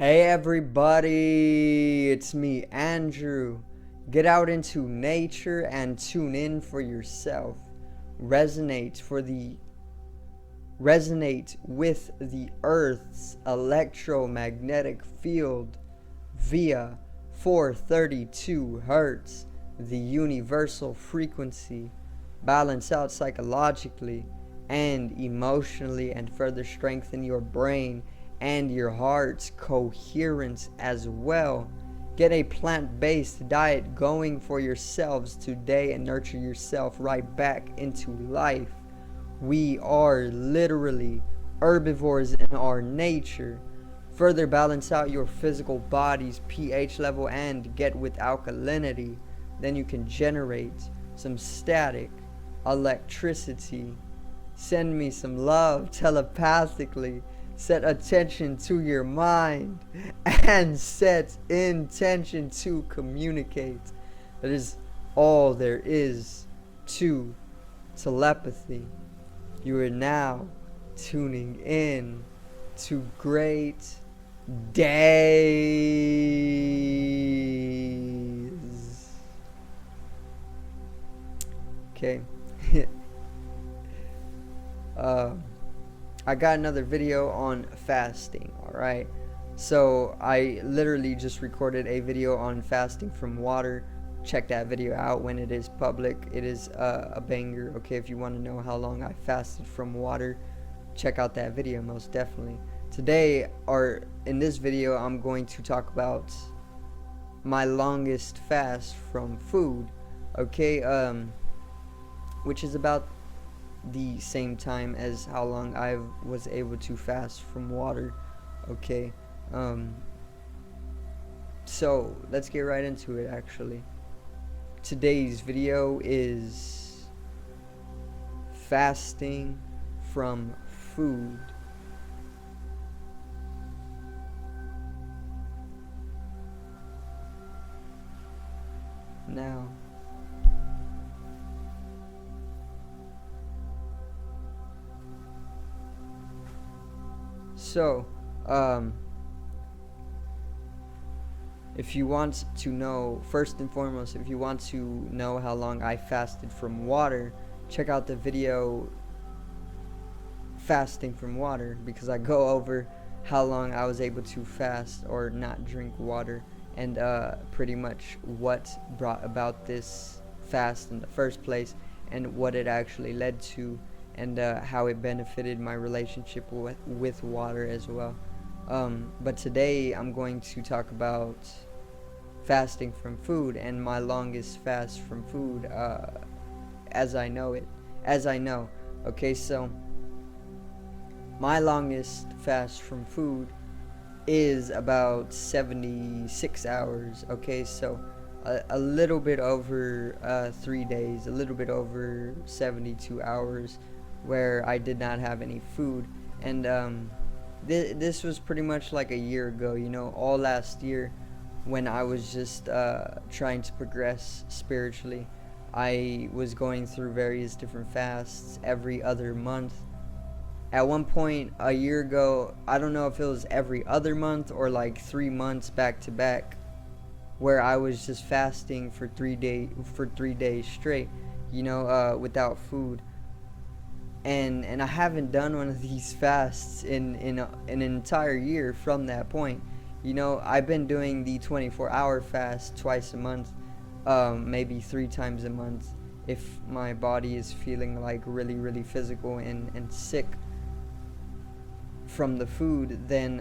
Hey everybody, it's me, Andrew. Get out into nature and tune in for yourself. Resonate with the Earth's electromagnetic field via 432 hertz, the universal frequency. Balance out psychologically and emotionally and further strengthen your brain and your heart's coherence as well. Get a plant-based diet going for yourselves today and nurture yourself right back into life. We are literally herbivores in our nature. Further balance out your physical body's pH level and get with alkalinity. Then you can generate some static electricity. Send me some love telepathically. Set attention to your mind and set intention to communicate. That is all there is to telepathy. You are now tuning in to great days. Okay. I got another video on fasting, alright? So I literally just recorded a video on fasting from water. Check that video out when it is public. It is a banger, okay? If you want to know how long I fasted from water, check out that video most definitely. Today, or in this video, I'm going to talk about my longest fast from food, okay? Which is about the same time as how long I was able to fast from water, okay? So let's get right into it. Actually, today's video is fasting from food. Now, so, if you want to know, first and foremost, if you want to know how long I fasted from water, check out the video fasting from water, because I go over how long I was able to fast or not drink water, and pretty much what brought about this fast in the first place and what it actually led to, and how it benefited my relationship with water as well. But today I'm going to talk about fasting from food and my longest fast from food as I know. Okay, so my longest fast from food is about 76 hours. Okay, so a little bit over 3 days, a little bit over 72 hours where I did not have any food. And this was pretty much like a year ago, all last year when I was just trying to progress spiritually. I was going through various different fasts every other month. At one point a year ago, I don't know if it was every other month or like 3 months back to back, where I was just fasting for 3 days straight, without food. And I haven't done one of these fasts in an entire year from that point. I've been doing the 24-hour fast twice a month, maybe 3 times a month, if my body is feeling like really, really physical and sick from the food. Then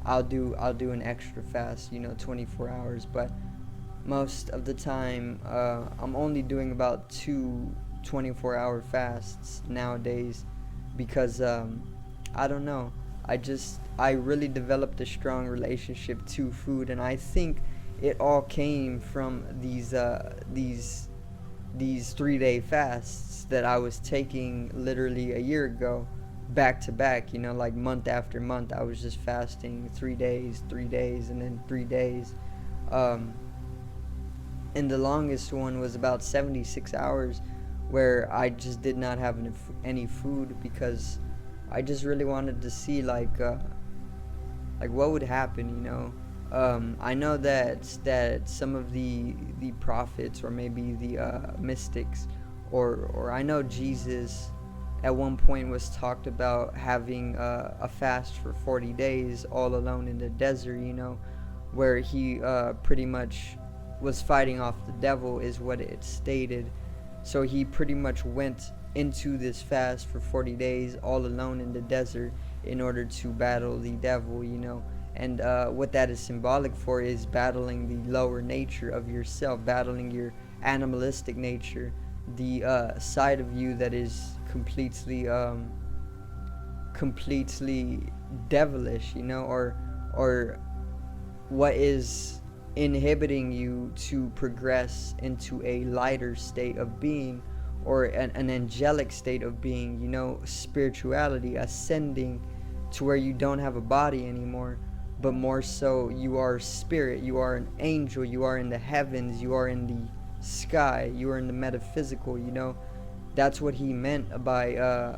I'll do an extra fast, 24 hours. But most of the time, I'm only doing about 2 24-hour fasts nowadays, because I don't know, I really developed a strong relationship to food, and I think it all came from these 3-day fasts that I was taking literally a year ago, back to back, like month after month. I was just fasting 3 days, and then 3 days. And the longest one was about 76 hours, where I just did not have any food, because I just really wanted to see, like, like what would happen, you know. I know that some of the prophets, or maybe the mystics, or I know Jesus at one point was talked about having a fast for 40 days all alone in the desert, you know, where he pretty much was fighting off the devil, is what it stated. So he pretty much went into this fast for 40 days all alone in the desert in order to battle the devil, you know. And what that is symbolic for is battling the lower nature of yourself, battling your animalistic nature, the side of you that is completely devilish, you know, or what is inhibiting you to progress into a lighter state of being, or an angelic state of being, you know, spirituality, ascending to where you don't have a body anymore, but more so you are spirit, you are an angel, you are in the heavens, you are in the sky, you are in the metaphysical, you know. That's what he meant by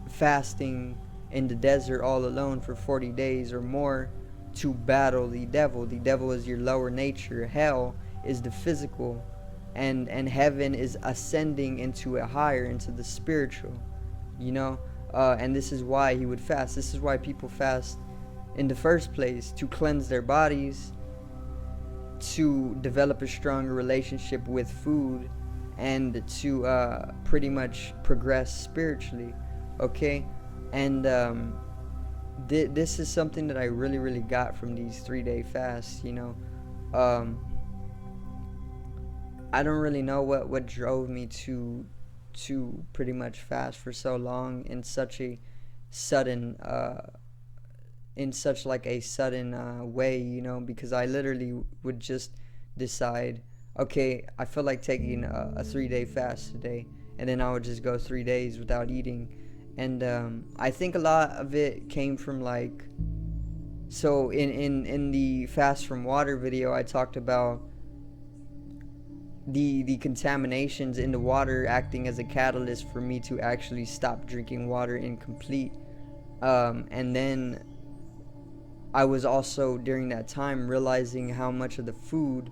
fasting in the desert all alone for 40 days or more to battle the devil. The devil is your lower nature, hell is the physical, and heaven is ascending into a higher, into the spiritual, you know. And this is why he would fast. This is why people fast in the first place, to cleanse their bodies, to develop a stronger relationship with food, and to pretty much progress spiritually, okay. And this is something that I really got from these 3-day fasts, you know. I don't really know what drove me to pretty much fast for so long in such a sudden in such like a sudden way, you know, because I literally would just decide, okay, I feel like taking a 3-day fast today, and then I would just go 3 days without eating. And I think a lot of it came from like, so in the fast from water video, I talked about the contaminations in the water acting as a catalyst for me to actually stop drinking water incomplete. And then I was also during that time realizing how much of the food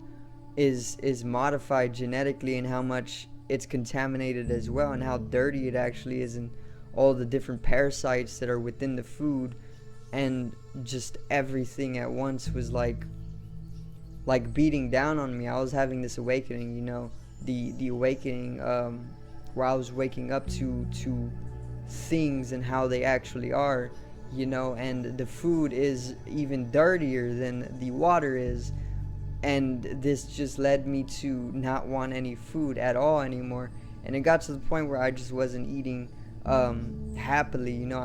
is modified genetically, and how much it's contaminated as well, and how dirty it actually is, and all the different parasites that are within the food. And just everything at once was like beating down on me. I was having this awakening, you know, the awakening where I was waking up to things and how they actually are, you know. And the food is even dirtier than the water is, and this just led me to not want any food at all anymore. And it got to the point where I just wasn't eating happily, you know.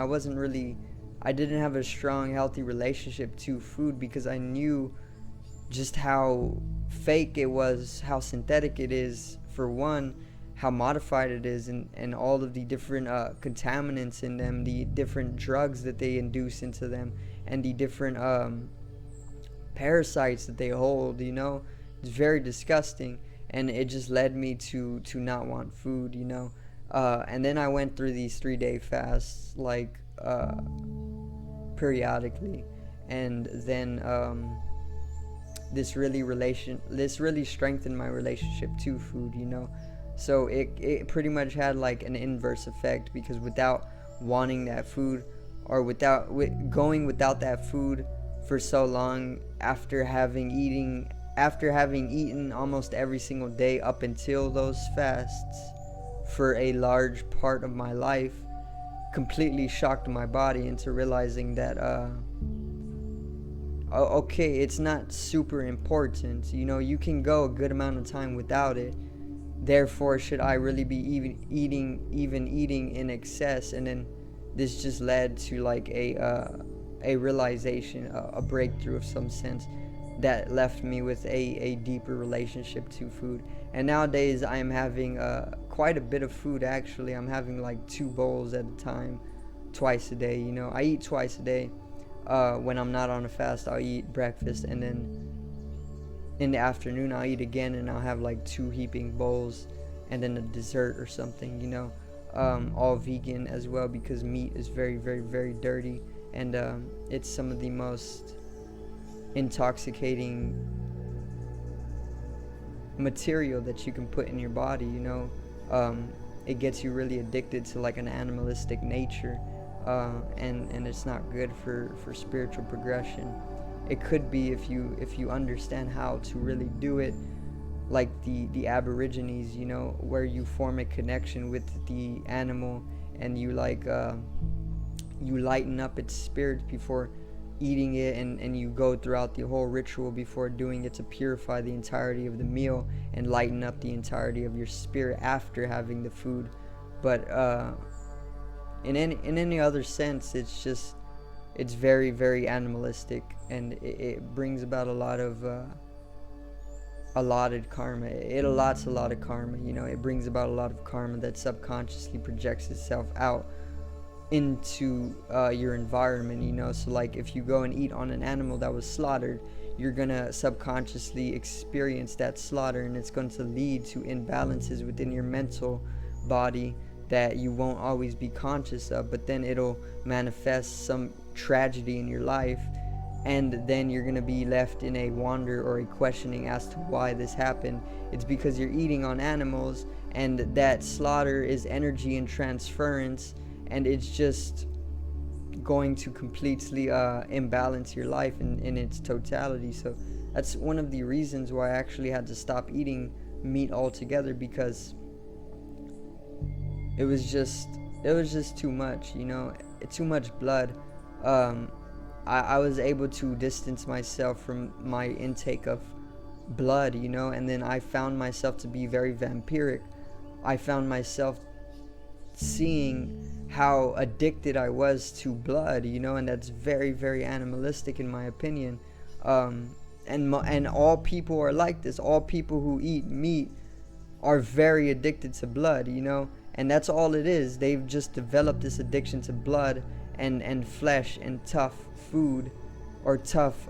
I didn't have a strong, healthy relationship to food, because I knew just how fake it was, how synthetic it is, for one, how modified it is, and all of the different contaminants in them, the different drugs that they induce into them, and the different parasites that they hold, you know. It's very disgusting, and it just led me to not want food, you know. And then I went through these 3-day fasts, like periodically, and then this really strengthened my relationship to food, you know. So it pretty much had like an inverse effect, because without wanting that food, or going without that food for so long, after having eaten almost every single day up until those fasts for a large part of my life, completely shocked my body into realizing that okay, it's not super important, you know. You can go a good amount of time without it, therefore should I really be even eating in excess? And then this just led to like a realization, a breakthrough of some sense, that left me with a deeper relationship to food. And nowadays I am having quite a bit of food. Actually, I'm having like 2 bowls at a time, twice a day, you know. I eat twice a day. When I'm not on a fast, I'll eat breakfast, and then in the afternoon I'll eat again, and I'll have like 2 heaping bowls, and then a dessert or something, you know. All vegan as well, because meat is very dirty, and it's some of the most intoxicating material that you can put in your body, you know. It gets you really addicted to like an animalistic nature, and it's not good for spiritual progression. It could be if you understand how to really do it, like the Aborigines, you know, where you form a connection with the animal, and you like you lighten up its spirit before eating it, and you go throughout the whole ritual before doing it to purify the entirety of the meal and lighten up the entirety of your spirit after having the food. But in any other sense, it's very, very animalistic, and it brings about a lot of allotted karma. It allots a lot of karma, you know. It brings about a lot of karma that subconsciously projects itself out into your environment, you know. So like if you go and eat on an animal that was slaughtered, you're gonna subconsciously experience that slaughter, and it's going to lead to imbalances within your mental body that you won't always be conscious of, but then it'll manifest some tragedy in your life, and then you're gonna be left in a wonder or a questioning as to why this happened. It's because you're eating on animals, and that slaughter is energy and transference, and it's just going to completely imbalance your life in its totality. So that's one of the reasons why I actually had to stop eating meat altogether, because it was just too much, you know, too much blood. I was able to distance myself from my intake of blood, you know, and then I found myself to be very vampiric. I found myself seeing how addicted I was to blood, you know, and that's very, very animalistic in my opinion. And all people are like this. All people who eat meat are very addicted to blood, you know, and that's all it is. They've just developed this addiction to blood and flesh and tough food or tough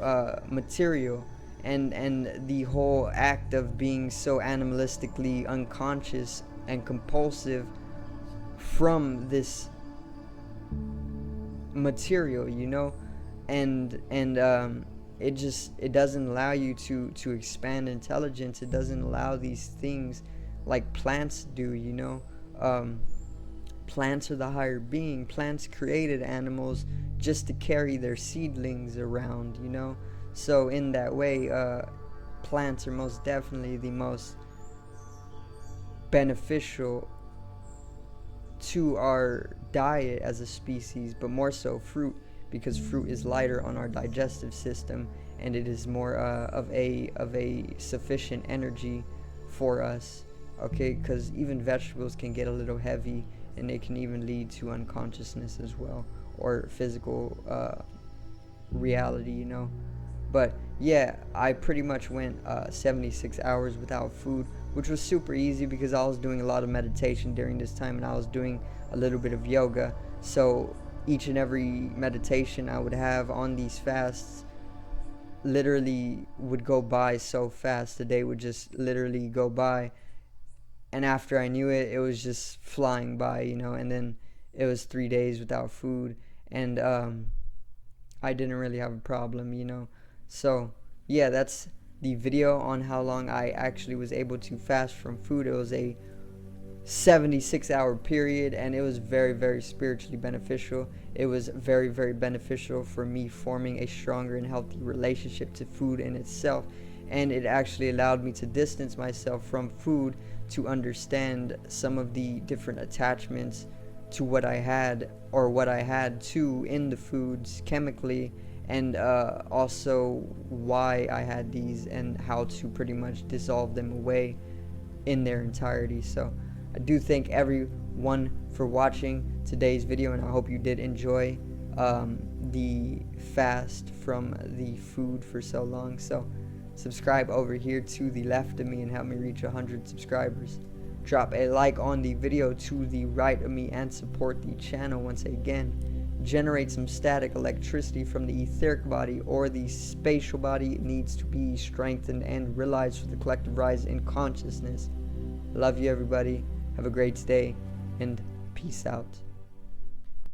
material, and the whole act of being so animalistically unconscious and compulsive from this material, you know, and it doesn't allow you to expand intelligence. It doesn't allow these things like plants do, you know. Plants are the higher being. Plants created animals just to carry their seedlings around, you know. So in that way, plants are most definitely the most beneficial to our diet as a species, but more so fruit, because fruit is lighter on our digestive system, and it is more of a sufficient energy for us. Okay, because even vegetables can get a little heavy, and they can even lead to unconsciousness as well, or physical reality, you know. But yeah, I pretty much went 76 hours without food, which was super easy because I was doing a lot of meditation during this time, and I was doing a little bit of yoga. So each and every meditation I would have on these fasts literally would go by so fast. The day would just literally go by, and after I knew it, it was just flying by, you know. And then it was 3 days without food, and I didn't really have a problem, you know. So yeah, that's the video on how long I actually was able to fast from food. It was a 76-hour period, and it was very, very spiritually beneficial. It was very, very beneficial for me forming a stronger and healthy relationship to food in itself, and it actually allowed me to distance myself from food to understand some of the different attachments to what I had, or what I had to in the foods chemically, and also why I had these and how to pretty much dissolve them away in their entirety. So I do thank everyone for watching today's video, and I hope you did enjoy the fast from the food for so long. So subscribe over here to the left of me and help me reach 100 subscribers. Drop a like on the video to the right of me and support the channel once again. Generate some static electricity from the etheric body, or the spatial body. It needs to be strengthened and realized for the collective rise in consciousness. Love you, everybody. Have a great day, and peace out.